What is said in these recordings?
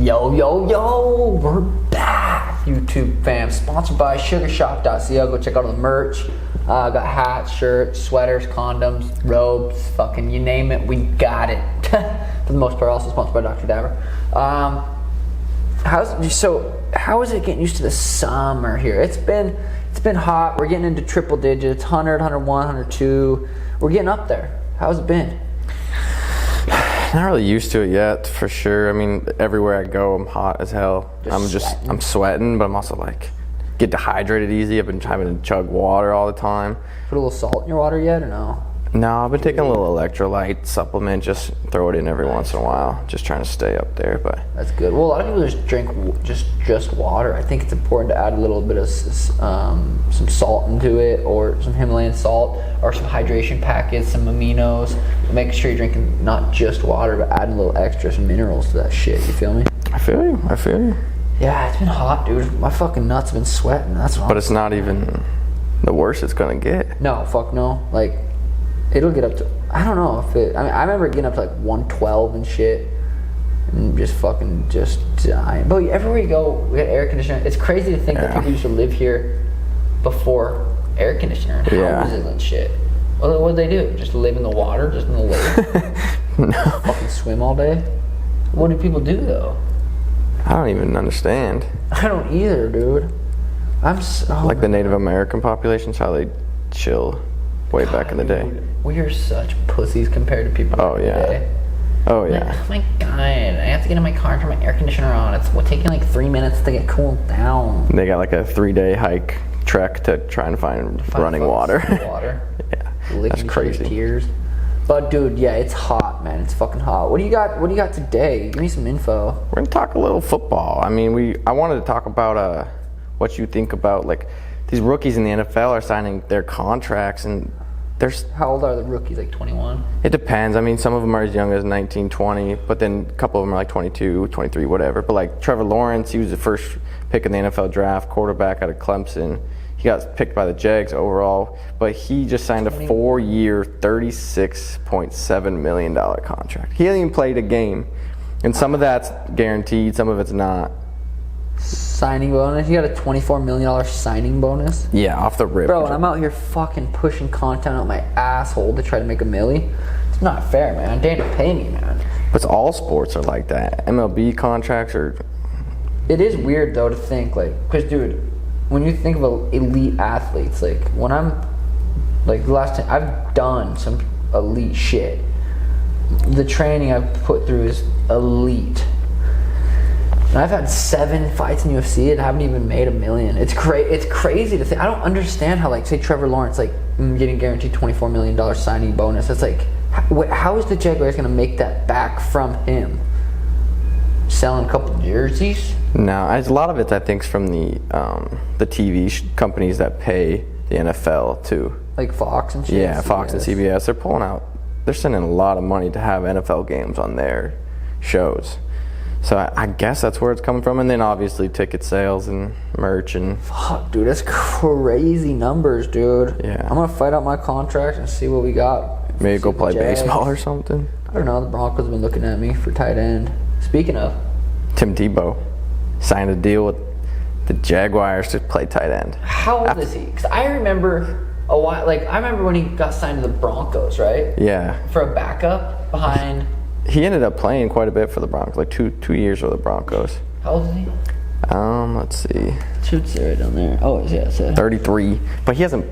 Yo, yo, yo, we're back, YouTube fam. Sponsored by sugarshop.co. Go check out the merch. Got hats, shirts, sweaters, condoms, robes, fucking you name it, we got it. For the most part, also sponsored by Dr. Dabber. How is it getting used to the summer here? It's been hot. We're getting into triple digits, 100, 101, 102. We're getting up there. How's it been? Not really used to it yet, for sure. I mean, everywhere I go, I'm hot as hell. I'm sweating, but I'm also like, get dehydrated easy. I've been having to chug water all the time. Put a little salt in your water yet, or no? No, I've been taking a little electrolyte supplement, just throw it in every once in a while. Just trying to stay up there, but. That's good. Well, a lot of people just drink just water. I think it's important to add a little bit of some salt into it, or some Himalayan salt, or some hydration packets, some aminos. Make sure you're drinking not just water, but adding a little extra, some minerals to that shit. You feel me? I feel you. Yeah, it's been hot, dude. My fucking nuts have been sweating. That's what. But it's not even the worst it's gonna get. No, fuck no. Like, it'll get up to, I don't know if it, I remember getting up to like 112 and shit, and just dying. But everywhere you go, we got air conditioning. It's crazy to think that people used to live here before air conditioner and houses and shit. Well, what did they do? Just live in the water, just in the lake? No. Fucking swim all day? What do people do though? I don't even understand. I don't either, dude. Like the Native American populations, how they chill way back in the day. We are such pussies compared to people today. Oh yeah. Like, oh my god, I have to get in my car and turn my air conditioner on. It's taking like 3 minutes to get cooled down. They got like a 3-day hike trek to try and find running water. Yeah, that's crazy. Tears. But dude, yeah, it's hot, man. It's fucking hot. What do you got today? Give me some info. We're gonna talk a little football. I mean, I wanted to talk about what you think about like these rookies in the NFL are signing their contracts, and how old are the rookies? Like 21? It depends. I mean, some of them are as young as 19, 20, but then a couple of them are like 22, 23, whatever. But like Trevor Lawrence, he was the first pick in the NFL draft, quarterback out of Clemson. He got picked by the Jags overall, but he just signed a 4-year, $36.7 million contract. He hasn't even played a game, and some of that's guaranteed, some of it's not. Signing bonus? You got a $24 million signing bonus? Yeah, off the rip. Bro, and I'm out here fucking pushing content out my asshole to try to make a milli. It's not fair, man. They didn't pay me, man. But all sports are like that. MLB contracts are... It is weird, though, to think, like... Because, dude, when you think of elite athletes, like, when I'm... Like, the last time... I've done some elite shit. The training I've put through is elite. And I've had 7 fights in UFC and haven't even made $1 million. It's crazy to think. I don't understand how, like, say Trevor Lawrence, like, getting guaranteed $24 million signing bonus. It's like, how is the Jaguars going to make that back from him? Selling a couple jerseys? No, a lot of it, I think, is from the TV companies that pay the NFL too. Like Fox and shit? Yeah, Fox and CBS. They're sending a lot of money to have NFL games on their shows. So I guess that's where it's coming from, and then obviously ticket sales and merch and... Fuck, dude, that's crazy numbers, dude. Yeah. I'm going to fight out my contract and see what we got. Maybe go play baseball or something. I don't know, the Broncos have been looking at me for tight end. Speaking of... Tim Tebow signed a deal with the Jaguars to play tight end. How old is he? Because I remember a while, like, I remember when he got signed to the Broncos, right? Yeah. For a backup behind... He ended up playing quite a bit for the Broncos, like two years for the Broncos. How old is he? Let's see. Shoots right down there. Oh, yeah, it's 33. But he hasn't,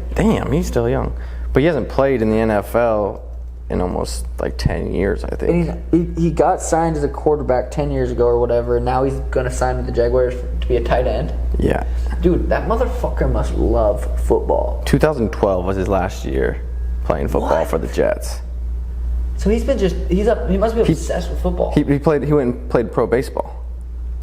he's still young. But he hasn't played in the NFL in almost like 10 years, I think. And he got signed as a quarterback 10 years ago or whatever, and now he's going to sign with the Jaguars to be a tight end. Yeah. Dude, that motherfucker must love football. 2012 was his last year playing football for the Jets. So he must be obsessed with football. He went and played pro baseball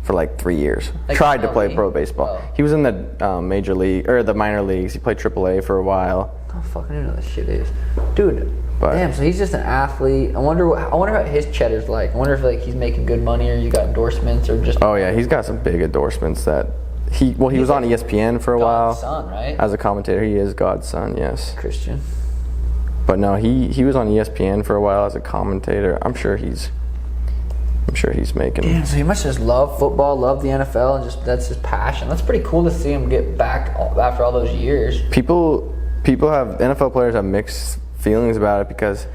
for like 3 years. Like Tried to play pro baseball. Oh. He was in the major league, or the minor leagues. He played AAA for a while. Oh, fucking know this shit is. Dude, damn, so he's just an athlete. I wonder what his cheddar's like. I wonder if like he's making good money, or you got endorsements, or just... Oh yeah, he's got some big endorsements that... He was on ESPN for a while. God's son, right? As a commentator. He is God's son, yes. Christian. But no, he was on ESPN for a while as a commentator. I'm sure he's I'm sure he's making. Damn, so he must just love football, love the NFL, and just that's his passion. That's pretty cool to see him get back after all those years. People have NFL players have mixed feelings about it because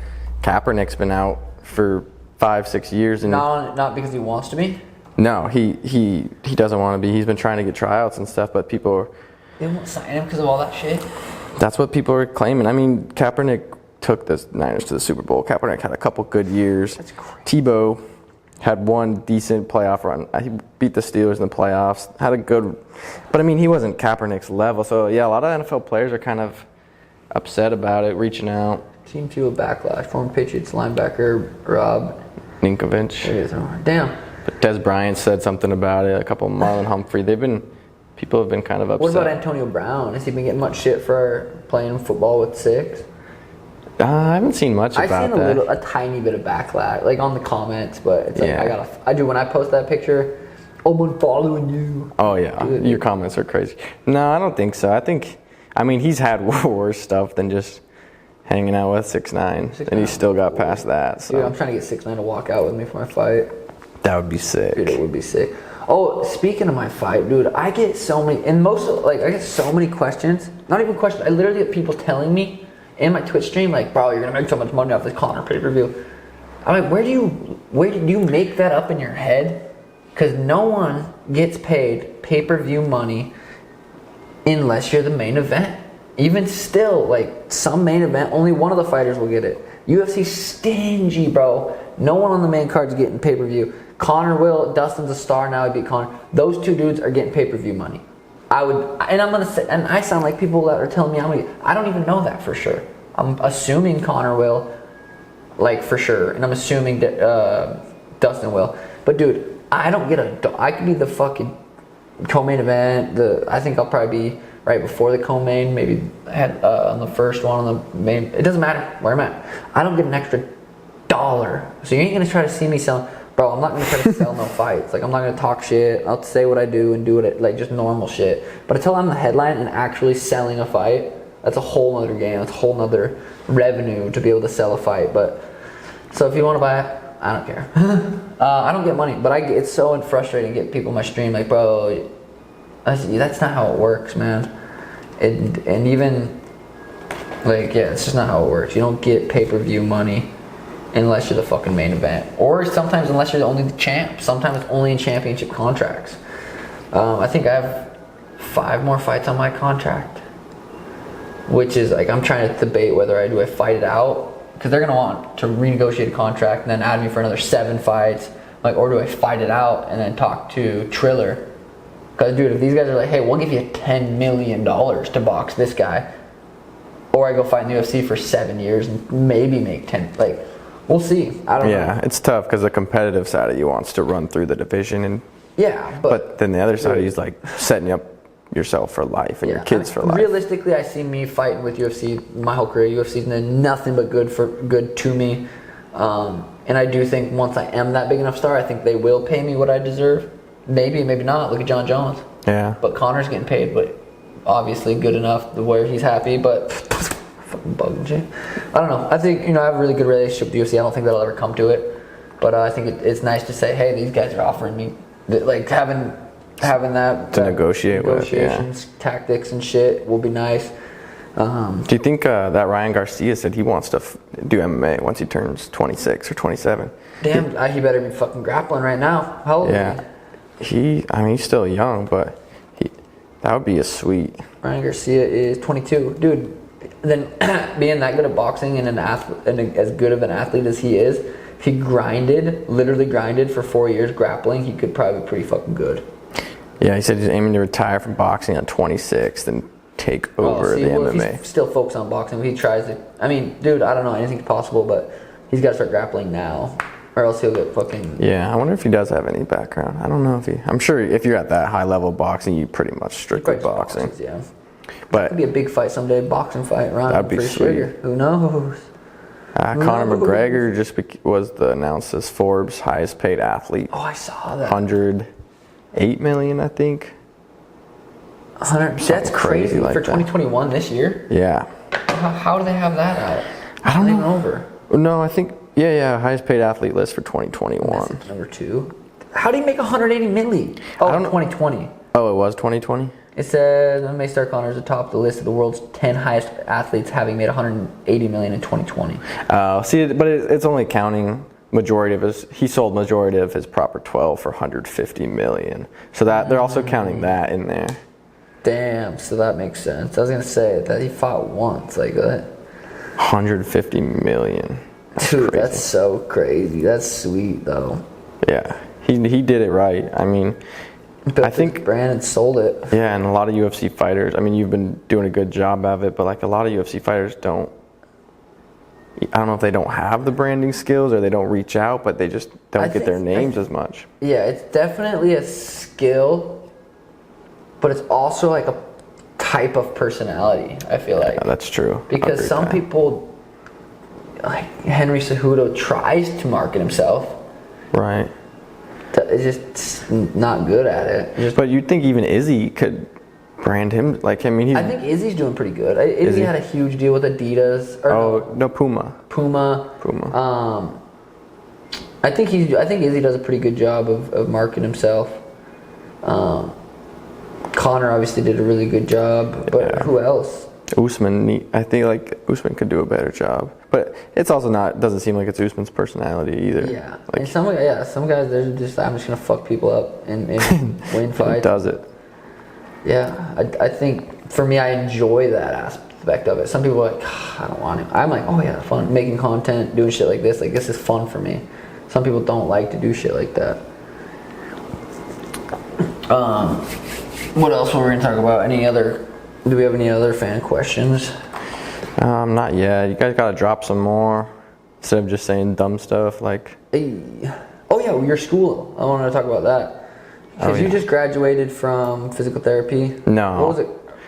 Kaepernick's been out for 5-6 years, and not because he wants to be. No, he doesn't want to be. He's been trying to get tryouts and stuff, but They won't sign him because of all that shit. That's what people are claiming. I mean, Kaepernick took the Niners to the Super Bowl. Kaepernick had a couple good years. That's crazy. Tebow had one decent playoff run. He beat the Steelers in the playoffs. Had a good, but I mean, he wasn't Kaepernick's level. So yeah, a lot of NFL players are kind of upset about it, reaching out. Seemed to a backlash. Former Patriots linebacker Rob Ninkovich. Damn. But Des Bryant said something about it. A couple of Marlon Humphrey. People have been kind of upset. What about Antonio Brown? Has he been getting much shit for playing football with 6? I haven't seen much about that. I've seen a tiny bit of backlash, like on the comments, but it's like Yeah. I do when I post that picture. I'm unfollowing you. Oh yeah, your comments are crazy. No, I don't think so. I mean, he's had worse stuff than just hanging out with 6ix9ine, and he still got past that. So. Dude, I'm trying to get 6ix9ine to walk out with me for my fight. That would be sick. Dude, it would be sick. Oh, speaking of my fight, dude, I get so many, and I get so many questions. Not even questions. I literally get people telling me in my Twitch stream, like, bro, you're gonna make so much money off this Conor pay-per-view. I'm like, where did you make that up in your head? Because no one gets paid pay-per-view money unless you're the main event. Even still, like, some main event, only one of the fighters will get it. UFC stingy, bro. No one on the main card's getting pay-per-view. Conor will. Dustin's a star now. He beat Conor. Those 2 dudes are getting pay-per-view money. I sound like people that are telling me I don't even know that for sure. I'm assuming Conor will, like, for sure, and I'm assuming that Dustin will. But dude, I don't get I could be the fucking co-main event. I think I'll probably be right before the co-main, maybe on the first one on the main. It doesn't matter where I'm at. I don't get an extra $1. So you ain't gonna try to see me selling. Bro, I'm not gonna try to sell no fights. Like, I'm not gonna talk shit. I'll say what I do and do it like just normal shit. But until I'm the headline and actually selling a fight, that's a whole nother game. That's a whole nother revenue to be able to sell a fight. But so if you want to buy it, I don't care. I don't get money, but it's so frustrating to get people in my stream like, bro, that's not how it works, man. And even like, yeah, it's just not how it works. You don't get pay-per-view money unless you're the fucking main event, or sometimes unless you're only the champ. Sometimes it's only in championship contracts. I think I have 5 more fights on my contract, which is like, I'm trying to debate whether I fight it out, because they're gonna want to renegotiate a contract and then add me for another 7 fights, like, or do I fight it out and then talk to Triller? Because dude, if these guys are like, hey, we'll give you $10 million to box this guy, or I go fight in the UFC for 7 years and maybe make 10, like, we'll see. I don't know. Yeah, it's tough because the competitive side of you wants to run through the division, and but then the other side of you is like setting up yourself for life and your kids for life. Realistically, I see me fighting with UFC my whole career. UFC's done nothing but good to me, and I do think once I am that big enough star, I think they will pay me what I deserve. Maybe, maybe not. Look at John Jones. Yeah. But Conor's getting paid, but obviously good enough where he's happy. But fucking bugging shit. I don't know. I think I have a really good relationship with UFC. I don't think that'll ever come to it, but I think it's nice to say, hey, these guys are offering me, like, having that to negotiate negotiations, tactics and shit will be nice. Do you think that Ryan Garcia said he wants to do MMA once he turns 26 or 27? Damn, he better be fucking grappling right now. How old is he? He's still young, but that would be a sweet. Ryan Garcia is 22, dude. Then being that good at boxing and as good of an athlete as he is, he literally grinded for 4 years grappling. He could probably be pretty fucking good. Yeah, he said he's aiming to retire from boxing at 26, then take over the MMA. If he's still focused on boxing, if he tries to. I mean, dude, I don't know, anything's possible, but he's got to start grappling now, or else he'll get fucking. Yeah, I wonder if he does have any background. I don't know if he. I'm sure if you're at that high level of boxing, you pretty much strictly boxing. Yeah. But could be a big fight someday, boxing fight, Ryan. That'd be sweet. Trigger. Who knows? Conor McGregor just was announced as Forbes' highest paid athlete. Oh, I saw that. $108 million, I think. 100. That's crazy like for that. 2021 this year. Yeah. How do they have that out? I don't know. Even over. No, I think Yeah, highest paid athlete list for 2021. That's number 2. How do you make 180 milli? Oh, 2020. Oh, it was 2020? It says Maystar Conor is atop the list of the world's 10 highest athletes, having made 180 million in 2020. See, but it's only counting majority of his. He sold majority of his proper 12 for 150 million. So that they're also counting that in there. Damn, so that makes sense. I was gonna say that he fought once, like that. 150 million. Dude, that's so crazy. That's sweet though. Yeah, he did it right. I mean, I think brand and sold it. Yeah, and a lot of UFC fighters. I mean, you've been doing a good job of it, but like a lot of UFC fighters don't. I don't know if they don't have the branding skills or they don't reach out, but they just don't get their names as much. Yeah, it's definitely a skill, but it's also like a type of personality, I feel like. Yeah, that's true. Because some people, like Henry Cejudo, tries to market himself. Right. It's just not good at it. But you'd think even Izzy could brand him. Like, I mean, I think Izzy's doing pretty good. Izzy had a huge deal with Adidas. Puma. I think Izzy does a pretty good job of marketing himself. Conor obviously did a really good job, but who else? Usman, I think like Usman could do a better job, but it's also doesn't seem like it's Usman's personality either. Yeah, like, and some guys they're just, I'm just gonna fuck people up and win fights. Does it? Yeah, I think for me, I enjoy that aspect of it. Some people are like, I don't want to. I'm like, oh yeah, fun making content, doing shit like this. Like this is fun for me. Some people don't like to do shit like that. What else were we gonna talk about? Do we have any other fan questions? Not yet. You guys gotta drop some more instead of just saying dumb stuff like. Hey. Oh yeah, your school. I wanted to talk about that. Because you just graduated from physical therapy. No. What was it?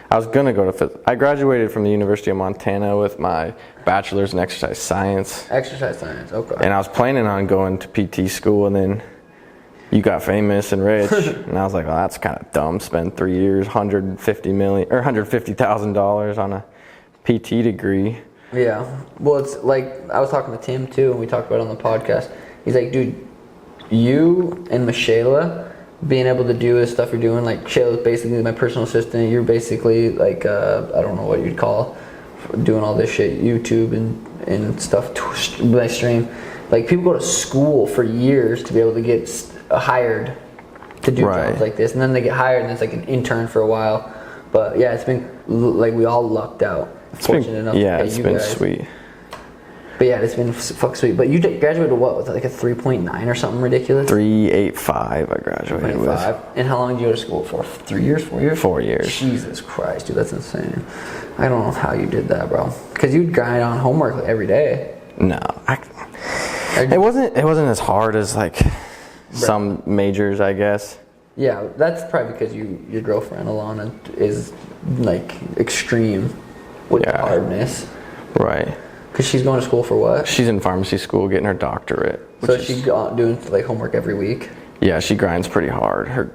I was gonna go to. I graduated from the University of Montana with my bachelor's in exercise science. Exercise science. Okay. And I was planning on going to PT school, and then you got famous and rich, and I was like, well, that's kind of dumb. Spend 3 years, $150,000 on a PT degree. Yeah. Well, it's like I was talking to Tim too, and we talked about it on the podcast. He's like, dude, you and Michaela being able to do the stuff you're doing, like Shayla's basically my personal assistant. You're basically like I don't know what you'd call doing all this shit, YouTube and stuff, live stream. Like people go to school for years to be able to get hired to do jobs like this, and then they get hired and it's like an intern for a while. But yeah, it's been like we all lucked out. Fortunate enough. Yeah, it's been sweet. But yeah, it's been fuck sweet. But you graduated what with like a 3.9 or something ridiculous? 3.85 I graduated with. And how long did you go to school for? 3 years? 4 years? 4 years. Jesus Christ, dude, that's insane. I don't know how you did that, bro. Because you'd grind on homework like every day. No, it wasn't as hard as like some majors, I guess. Yeah, that's probably because your girlfriend Alana is like extreme with hardness. Right. Because she's going to school for what? She's in pharmacy school getting her doctorate. So she's doing like homework every week? Yeah, she grinds pretty hard.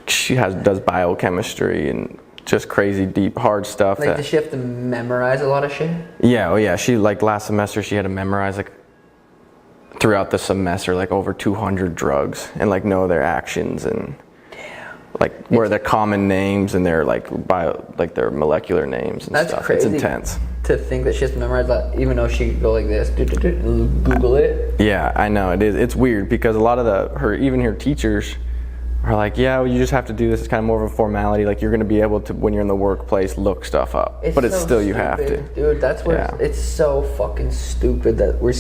She does biochemistry and just crazy deep hard stuff. Like does she have to memorize a lot of shit? Yeah, oh yeah. She like last semester she had to memorize like throughout the semester like over 200 drugs and like know their actions and like where their common names and their like their molecular names and stuff. Crazy. It's intense. To think that she has to memorize that, even though she could go like this, Google it. Yeah, I know it is. It's weird because a lot of her teachers are like, yeah, well, you just have to do this. It's kind of more of a formality. Like you're going to be able to when you're in the workplace look stuff up, but it's still you have to. Dude, that's where it's so fucking stupid that we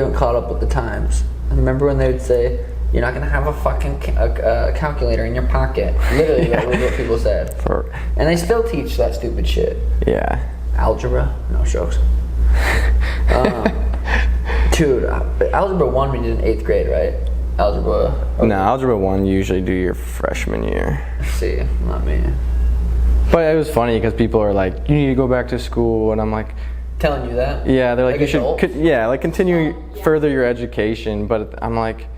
haven't caught up with the times. I remember when they would say, you're not going to have a fucking calculator in your pocket. Literally, that was what people said. And they still teach that stupid shit. Yeah. Algebra? No jokes. Dude, Algebra 1 we did in 8th grade, right? Algebra. Okay. No, Algebra 1 you usually do your freshman year. See, not me. But it was funny because people are like, you need to go back to school. And I'm like... Telling you that? Yeah, they're like you should... continue further your education. But I'm like...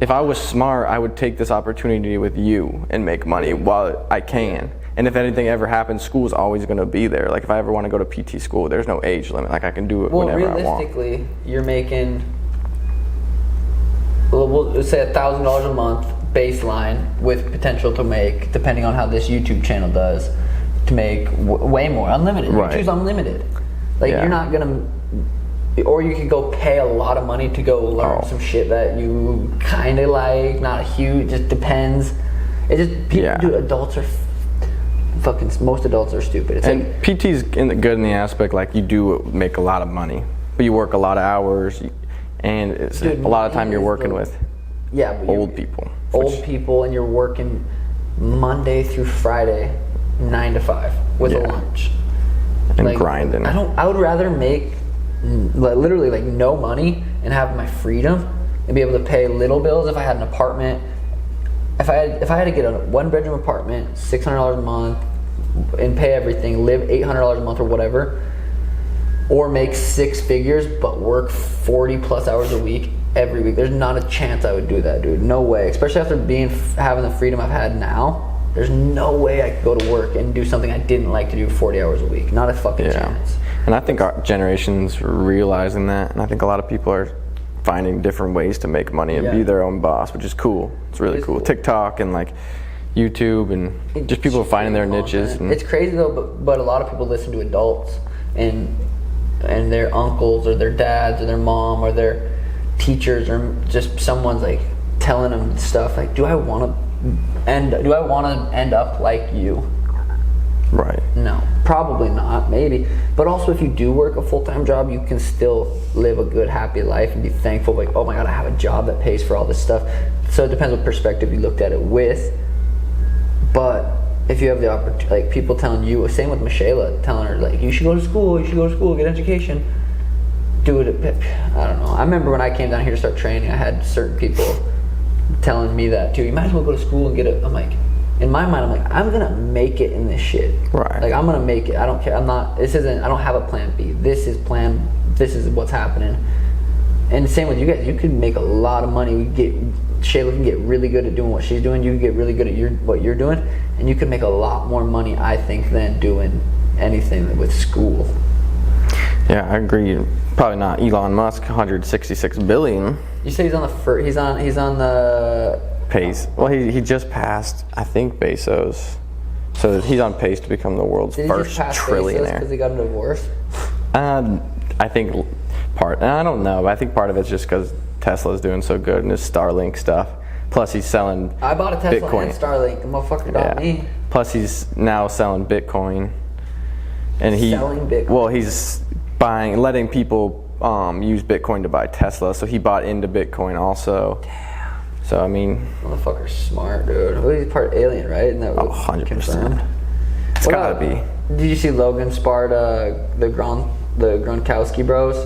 If I was smart, I would take this opportunity with you and make money while I can. And if anything ever happens, school's always going to be there. Like if I ever want to go to PT school, there's no age limit. Like I can do it whenever I want. Well, realistically, you're making, we'll say $1,000 a month baseline with potential to make, depending on how this YouTube channel does, to make way more. Unlimited. Right. YouTube's unlimited. Like you're not going to, or you could go pay a lot of money to go learn some shit that you kind of like, not a huge, just depends. It just, people, dude, adults are fucking, most adults are stupid. It's and like, PT's good in the aspect like you do make a lot of money, but you work a lot of hours, and it's a lot of time you're working with old people. Old people, and you're working Monday through Friday, 9 to 5 with a lunch. And like, grinding. I would rather make literally like no money and have my freedom and be able to pay little bills if I had an apartment. If I had to get a 1-bedroom apartment, $600 a month, and pay everything, live $800 a month or whatever, or make 6 figures but work 40 plus hours a week every week, there's not a chance I would do that, dude. No way. Especially after having the freedom I've had now, there's no way I could go to work and do something I didn't like to do 40 hours a week. Not a fucking chance. And I think our generation's realizing that, and I think a lot of people are finding different ways to make money and be their own boss, which is cool. It's really cool. TikTok and like YouTube and just people finding their niches. And it's crazy though, but a lot of people listen to adults and their uncles or their dads or their mom or their teachers or just someone's like telling them stuff like, do I want to end up like you? Right. No, probably not, maybe. But also if you do work a full-time job, you can still live a good, happy life and be thankful, like, oh my God, I have a job that pays for all this stuff. So it depends what perspective you looked at it with. But if you have the opportunity, like people telling you, same with Michaela, telling her like, you should go to school, get education. Do it, I don't know. I remember when I came down here to start training, I had certain people telling me that too. You might as well go to school and get it. I'm like, in my mind, I'm like, I'm gonna make it in this shit. Right. Like I'm gonna make it. I don't care. I don't have a plan B. This is what's happening. And same with you guys. You could make a lot of money. Shayla can get really good at doing what she's doing. You can get really good at what you're doing, and you can make a lot more money, I think, than doing anything with school. Yeah, I agree. Probably not Elon Musk, 166 billion. You say he's on the he's on the pace. Well, he just passed, I think, Bezos. So he's on pace to become the world's first trillionaire. Because he got a divorce? I think I don't know, but I think part of it's just because Tesla's doing so good and his Starlink stuff. Plus he's selling I bought a Tesla Bitcoin. and Starlink. The motherfucker got me. Plus he's now selling Bitcoin. And selling Bitcoin? Well, he's letting people use Bitcoin to buy Tesla. So he bought into Bitcoin also. Damn. So I mean, motherfucker's smart, dude. Well, he's part alien, right? Isn't that 100%. It's gotta be. Did you see Logan sparred the Gronkowski bros?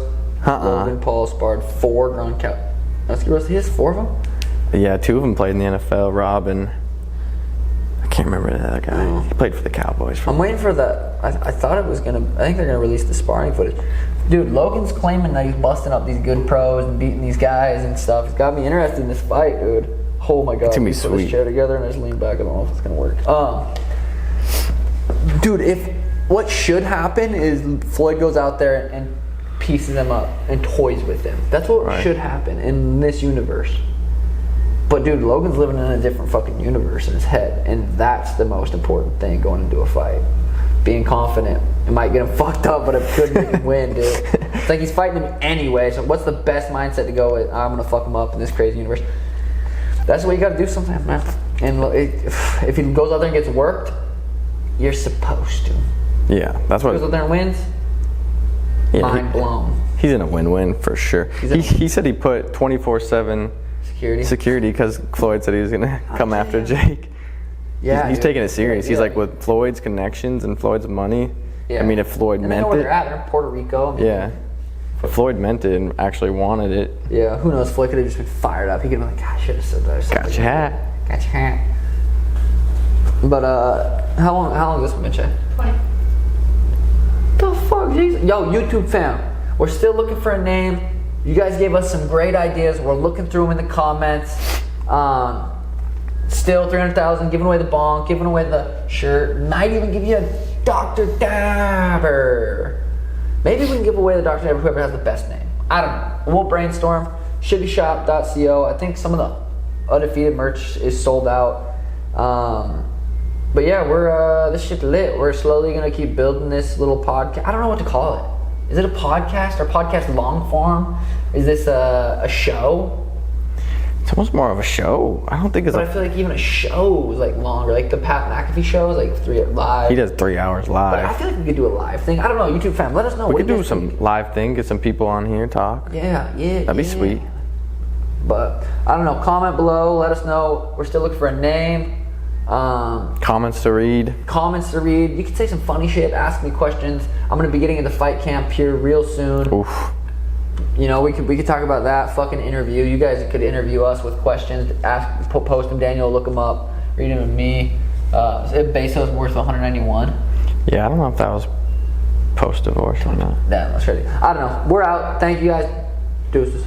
Logan Paul sparred 4 Gronkowski bros. He has 4 of them? Yeah, 2 of them played in the NFL. Rob and I can't remember that guy. Oh. He played for the Cowboys. I'm waiting for that. I thought it was gonna. I think they're gonna release the sparring footage. Dude, Logan's claiming that he's busting up these good pros and beating these guys and stuff. It's got me interested in this fight, dude. Oh my God. It's gonna be Put sweet. this chair together and I just lean back. I don't know if it's gonna work. Dude, if what should happen is Floyd goes out there and pieces him up and toys with him. That's what should happen in this universe. But dude, Logan's living in a different fucking universe in his head, and that's the most important thing going into a fight. Being confident. It might get him fucked up, but it could make him win, dude. It's like he's fighting him anyway, so what's the best mindset to go with? I'm gonna fuck him up in this crazy universe. That's what you gotta do sometimes, man. And if he goes out there and gets worked, you're supposed to. Yeah, that's what. Goes out there and wins. Yeah, mind blown. He's in a win-win for sure. He said he put 24/7 security because Floyd said he was gonna come after Jake. Yeah, he's taking it serious. He's like, with Floyd's connections and Floyd's money. Yeah. I mean, if Floyd meant it. They know where they're at. They're in Puerto Rico. Yeah. If Floyd meant it and actually wanted it. Yeah, who knows? Floyd could have just been fired up. He could have been like, I should have said that. Got your hat. Got your hat. But how long has this been, Che? 20. The fuck, Jesus? Yo, YouTube fam, we're still looking for a name. You guys gave us some great ideas. We're looking through them in the comments. Still 300,000, giving away the bonk, giving away the shirt, might even give you a Dr. Dabber. Maybe we can give away the Dr. Dabber, whoever has the best name. I don't know. We'll brainstorm. Shibbyshop.co. I think some of the Undefeated merch is sold out. But yeah, we're this shit's lit. We're slowly gonna keep building this little podcast. I don't know what to call it. Is it a podcast or podcast long form? Is this a show? It's almost more of a show. I don't think it's. But I feel like even a show is like longer. Like the Pat McAfee show is like 3 live. He does 3 hours live. But I feel like we could do a live thing. I don't know, YouTube fam. Let us know. We could do some live thing. Get some people on here talk. Yeah. That'd be sweet. But I don't know. Comment below. Let us know. We're still looking for a name. Comments to read. You can say some funny shit. Ask me questions. I'm gonna be getting into fight camp here real soon. Oof. You know, we could talk about that. Fucking interview. You guys could interview us with questions. Post them. Daniel, look them up. Read them with me. Bezos worth 191. Yeah, I don't know if that was post divorce or not. Damn, that's crazy. I don't know. We're out. Thank you guys. Deuces.